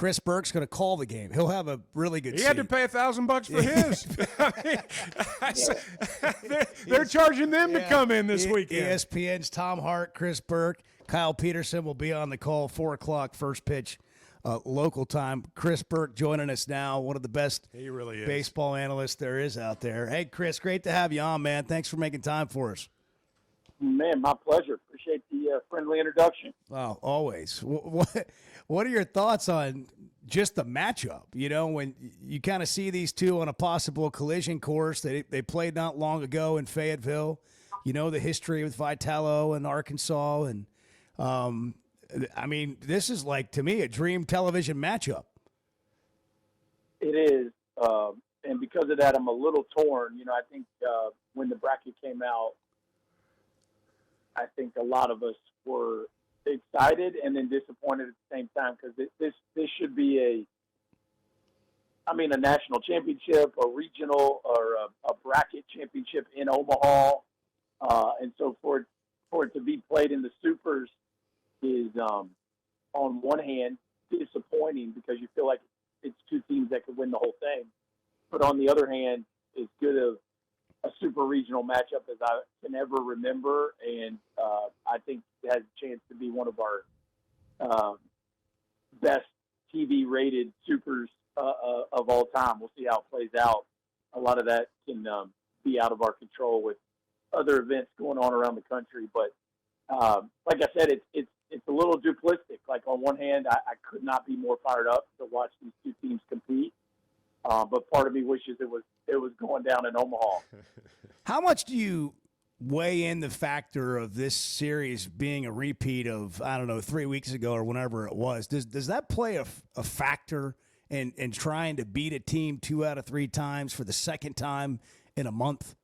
Chris Burke's going to call the game. He'll have a really good He seat. had to pay $1,000 for his. They're charging them to come in this weekend. ESPN's Tom Hart, Chris Burke, Kyle Peterson will be on the call, 4 o'clock, first pitch, local time. Chris Burke joining us now, one of the best he really is. Baseball analysts there is out there. Hey, Chris, great to have you on, man. Thanks for making time for us. Man, my pleasure. Appreciate the friendly introduction. Oh, always. What are your thoughts on just the matchup? You know, when you kind of see these two on a possible collision course, they played not long ago in Fayetteville. You know the history with Vitello and Arkansas, and I mean, this is like, to me, a dream television matchup. It is, and because of that, I'm a little torn. You know, I think when the bracket came out, I think a lot of us were excited and then disappointed at the same time, because this should be a national championship, a regional, or a bracket championship in Omaha, and so for it to be played in the Supers is, on one hand, disappointing because you feel like it's two teams that could win the whole thing, but on the other hand, it's good of a super regional matchup as I can ever remember, and I think it has a chance to be one of our best TV-rated supers of all time. We'll see how it plays out. A lot of that can be out of our control with other events going on around the country, but like I said, it's a little duplistic. Like, on one hand, I could not be more fired up to watch these two teams compete, but part of me wishes it was going down in Omaha. How much do you weigh in the factor of this series being a repeat of, I don't know, 3 weeks ago or whenever it was? Does that play a factor in trying to beat a team 2 out of 3 times for the second time in a month?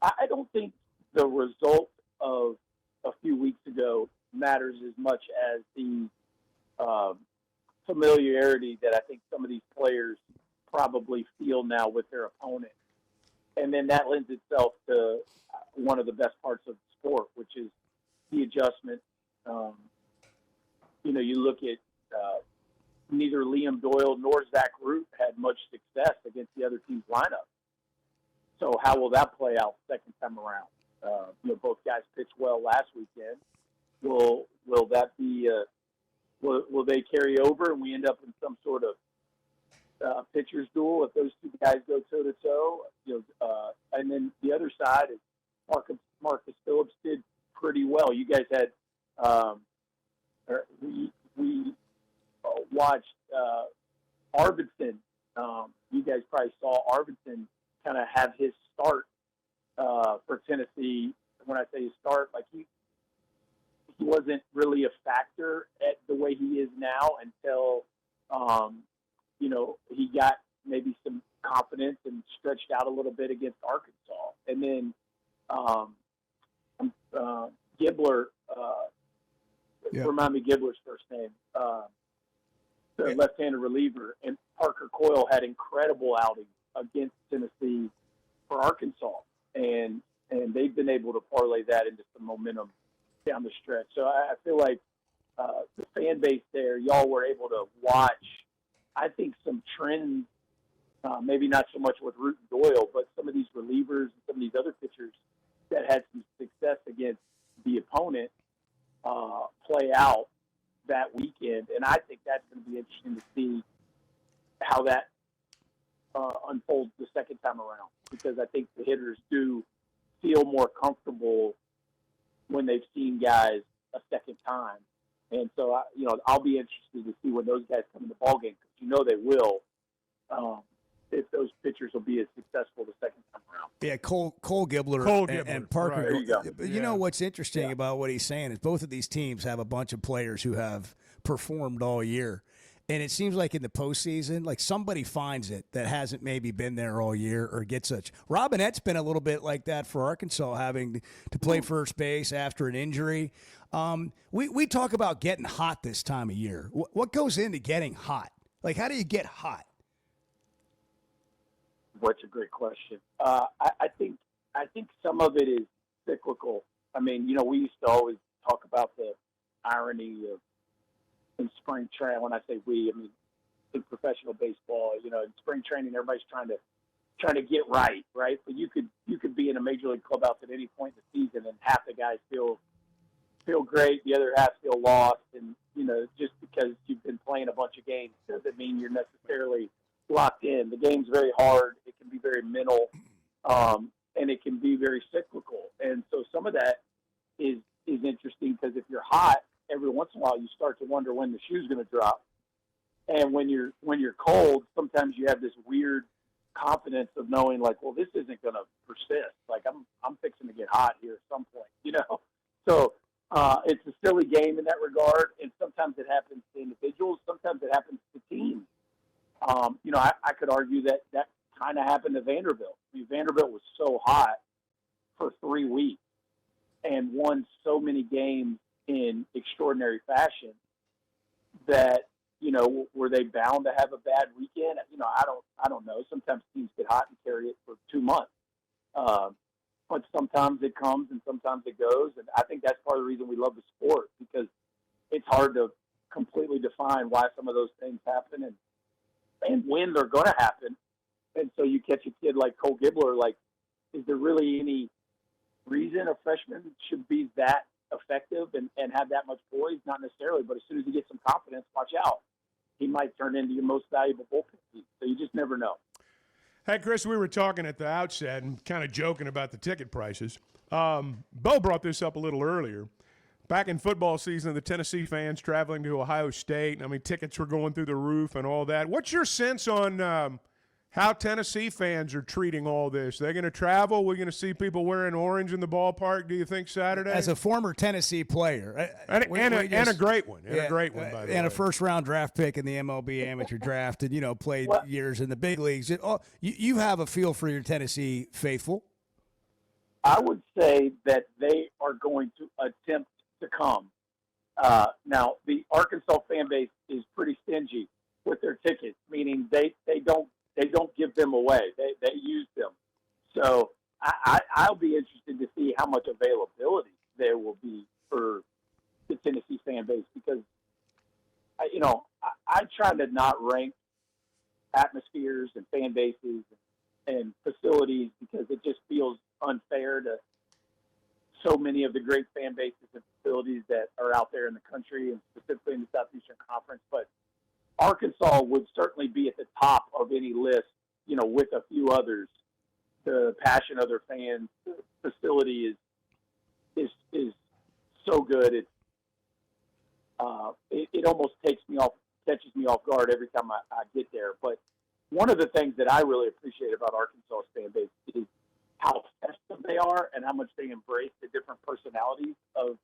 I don't think the result of a few weeks ago matters as much as the familiarity that I think some of these players probably feel now with their opponent. And then that lends itself to one of the best parts of the sport, which is the adjustment. You look at neither Liam Doyle nor Zach Root had much success against the other team's lineup. So how will that play out second time around? Both guys pitched well last weekend. Will that be? Will they carry over and we end up in some sort of pitcher's duel if those two guys go toe to toe? And then the other side is Marcus Phillips did pretty well. You guys had we watched Arvidsson. You guys probably saw Arvidsson kind of have his start for Tennessee. When I say his start, like he wasn't really a factor at the way he is now until he got maybe some confidence and stretched out a little bit against Arkansas. And then Gibbler, remind me Gibbler's first name, the left-handed reliever, and Parker Coyle had incredible outings against Tennessee for Arkansas, and they've been able to parlay that into some momentum down the stretch. So I feel like the fan base there, y'all were able to watch, I think, some trends, maybe not so much with Root and Doyle, but some of these relievers and some of these other pitchers that had some success against the opponent play out that weekend. And I think that's going to be interesting to see how that unfolds the second time around, because I think the hitters do feel more comfortable when they've seen guys a second time. And so, I'll be interested to see when those guys come in the ballgame, because they will, if those pitchers will be as successful the second time around. Yeah, Cole Gibbler and Parker. Right. There you go. But you know what's interesting about what he's saying is both of these teams have a bunch of players who have performed all year. And it seems like in the postseason, like somebody finds it that hasn't maybe been there all year or gets such. Robinette's been a little bit like that for Arkansas, having to play first base after an injury. We talk about getting hot this time of year. What goes into getting hot? Like, how do you get hot? What's a great question. I think some of it is cyclical. I mean, we used to always talk about the irony of in spring training. When I say we, I mean in professional baseball. In spring training, everybody's trying to get right. But you could be in a major league clubhouse at any point in the season, and half the guys feel great, the other half feel lost, and just because you've been playing a bunch of games doesn't mean you're necessarily locked in. The game's very hard. It can be very mental, and it can be very cyclical. And so some of that is interesting, because if you're hot, every once in a while you start to wonder when the shoe's going to drop. And when you're cold, sometimes you have this weird confidence of knowing, like, well, this isn't going to persist. Like, I'm fixing to get hot here at some point, So it's a silly game in that regard, and sometimes it happens to individuals. Sometimes it happens to teams. I could argue that kind of happened to Vanderbilt. I mean, Vanderbilt was so hot for 3 weeks and won so many games in extraordinary fashion that, were they bound to have a bad weekend? I don't know. Sometimes teams get hot and carry it for 2 months. But sometimes it comes and sometimes it goes. And I think that's part of the reason we love the sport, because it's hard to completely define why some of those things happen and when they're going to happen. And so you catch a kid like Cole Gibbler, like, is there really any reason a freshman should be that effective and have that much poise? Not necessarily, but as soon as he gets some confidence, watch out. He might turn into your most valuable bullpen piece. So you just never know. Hey, Chris, we were talking at the outset and kind of joking about the ticket prices. Bo brought this up a little earlier. Back in football season, the Tennessee fans traveling to Ohio State, tickets were going through the roof and all that. What's your sense on how Tennessee fans are treating all this? They're going to travel? We're going to see people wearing orange in the ballpark, do you think, Saturday? As a former Tennessee player. And a great one. And a great one, by the way. And a first-round draft pick in the MLB amateur draft and, played years in the big leagues. You have a feel for your Tennessee faithful? I would say that they are going to attempt to come. Now, the Arkansas fan base is pretty stingy with their tickets, meaning they don't give them away. They use them. So I'll be interested to see how much availability there will be for the Tennessee fan base, because I try to not rank atmospheres and fan bases and facilities, because it just feels unfair to so many of the great fan bases and facilities that are out there in the country, and specifically in the Southeastern Conference. But Arkansas would certainly be at the top of any list, with a few others. The passion of their fans, the facility is so good. It almost catches me off guard every time I get there. But one of the things that I really appreciate about Arkansas fan base is how festive they are and how much they embrace the different personalities of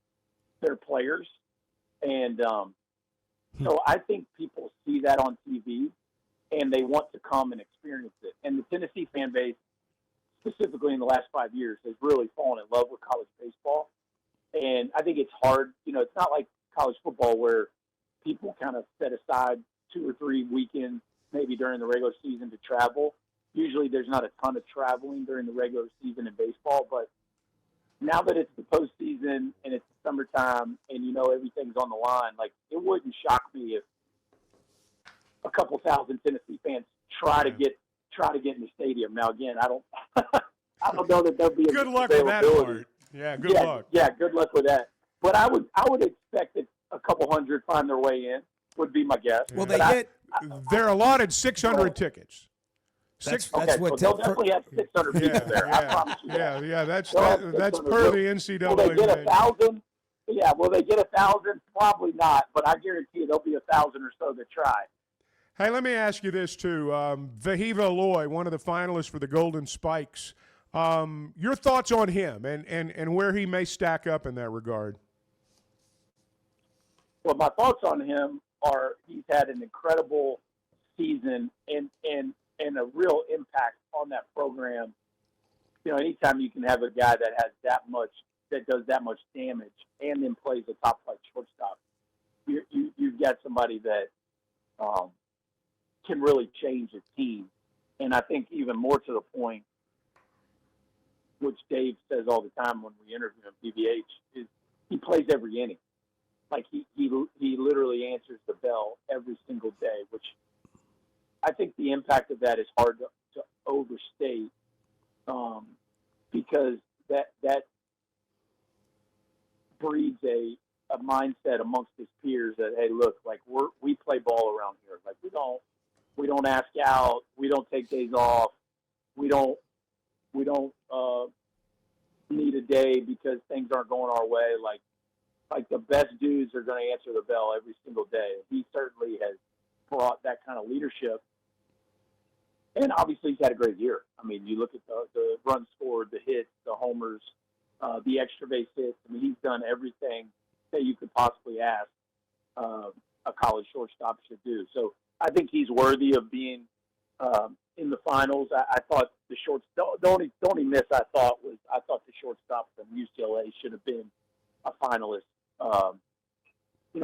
their players. And so I think people see that on TV and they want to come and experience it. And the Tennessee fan base, specifically in the last 5 years, has really fallen in love with college baseball. And I think it's hard. It's not like college football where people kind of set aside 2 or 3 weekends, maybe during the regular season, to travel. Usually there's not a ton of traveling during the regular season in baseball, but now that it's the postseason and it's the summertime and everything's on the line, like, it wouldn't shock me if a couple thousand Tennessee fans try to get in the stadium. Now, again, I don't know that there'll be good luck with that part. Yeah, good luck. Yeah, good luck with that. But I would expect that a couple hundred find their way in, would be my guess. Well, they're allotted 600 tickets. That's okay, what so they'll definitely have 600 people there. I promise you. Yeah. That's per the NCAA. Will they get 1,000? Yeah. Will they get 1,000? Probably not. But I guarantee you there'll be 1,000 or so that try. Hey, let me ask you this too. Veivi Loy, one of the finalists for the Golden Spikes. Your thoughts on him and where he may stack up in that regard? Well, my thoughts on him are he's had an incredible season and a real impact on that program. Anytime you can have a guy that does that much damage and then plays a top flight shortstop, you've got somebody that can really change a team. And I think even more to the point, which Dave says all the time when we interview him, BBH, is he plays every inning. Like he literally answers the bell every single day, which I think the impact of that is hard to overstate, because that breeds a mindset amongst his peers that, hey, look, like we play ball around here. Like we don't ask out, we don't take days off, we don't need a day because things aren't going our way. Like the best dudes are going to answer the bell every single day. He certainly has brought that kind of leadership. And obviously he's had a great year. I mean, you look at the runs scored, the hits, the homers, the extra base hits. I mean, he's done everything that you could possibly ask a college shortstop should do. So I think he's worthy of being in the finals. I thought the only miss I thought the shortstop from UCLA should have been a finalist.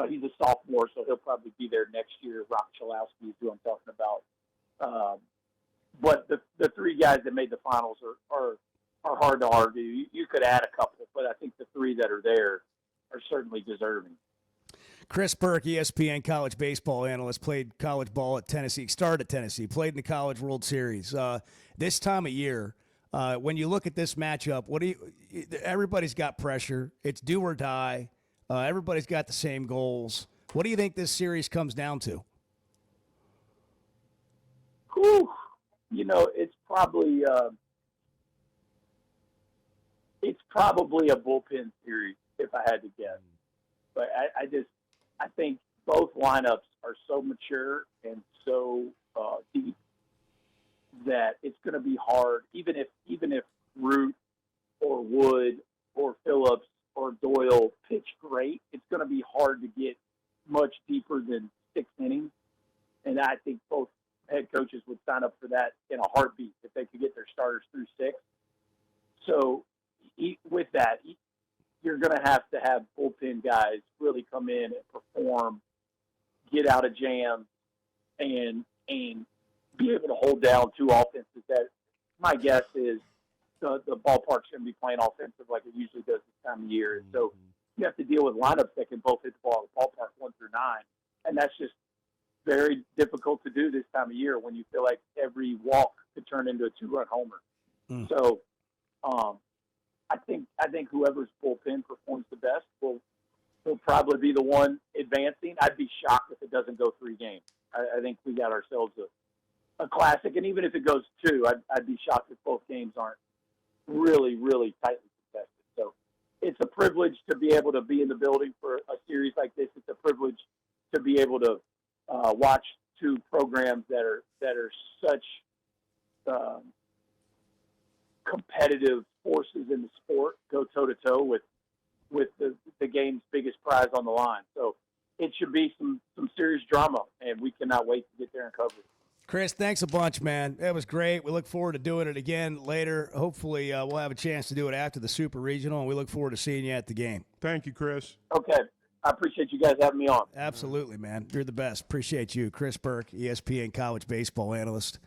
He's a sophomore, so he'll probably be there next year. Rock Chalowski is who I'm talking about. But the three guys that made the finals are hard to argue. You could add a couple, but I think the three that are there are certainly deserving. Chris Burke, ESPN college baseball analyst, played college ball at Tennessee, started at Tennessee, played in the College World Series. This time of year, when you look at this matchup, everybody's got pressure. It's do or die. Everybody's got the same goals. What do you think this series comes down to? Whew. It's probably a bullpen series if I had to guess. But I think both lineups are so mature and so deep that it's going to be hard. Even if Root or Wood or Phillips or Doyle pitch great, it's going to be hard to get much deeper than 6 innings. And I think both head coaches would sign up for that in a heartbeat if they could get their starters through 6. So with that, you're going to have bullpen guys really come in and perform, get out of jams, and be able to hold down 2 offenses that my guess is the ballpark's going to be playing offensive like it usually does this time of year. And so you have to deal with lineups that can both hit the ball at the ballpark 1 through 9. And that's just very difficult to do this time of year when you feel like every walk could turn into a 2-run homer. So I think whoever's bullpen performs the best will probably be the one advancing. I'd be shocked if it doesn't go 3 games. I think we got ourselves a classic. And even if it goes 2, I'd be shocked if both games aren't really, really tightly contested. So it's a privilege to be able to be in the building for a series like this. It's a privilege to be able to watch 2 programs that are such competitive forces in the sport go toe-to-toe with the game's biggest prize on the line. So it should be some serious drama, and we cannot wait to get there and cover it. Chris, thanks a bunch, man. That was great. We look forward to doing it again later. Hopefully we'll have a chance to do it after the Super Regional, and we look forward to seeing you at the game. Thank you, Chris. Okay. I appreciate you guys having me on. Absolutely, man. You're the best. Appreciate you. Chris Burke, ESPN college baseball analyst.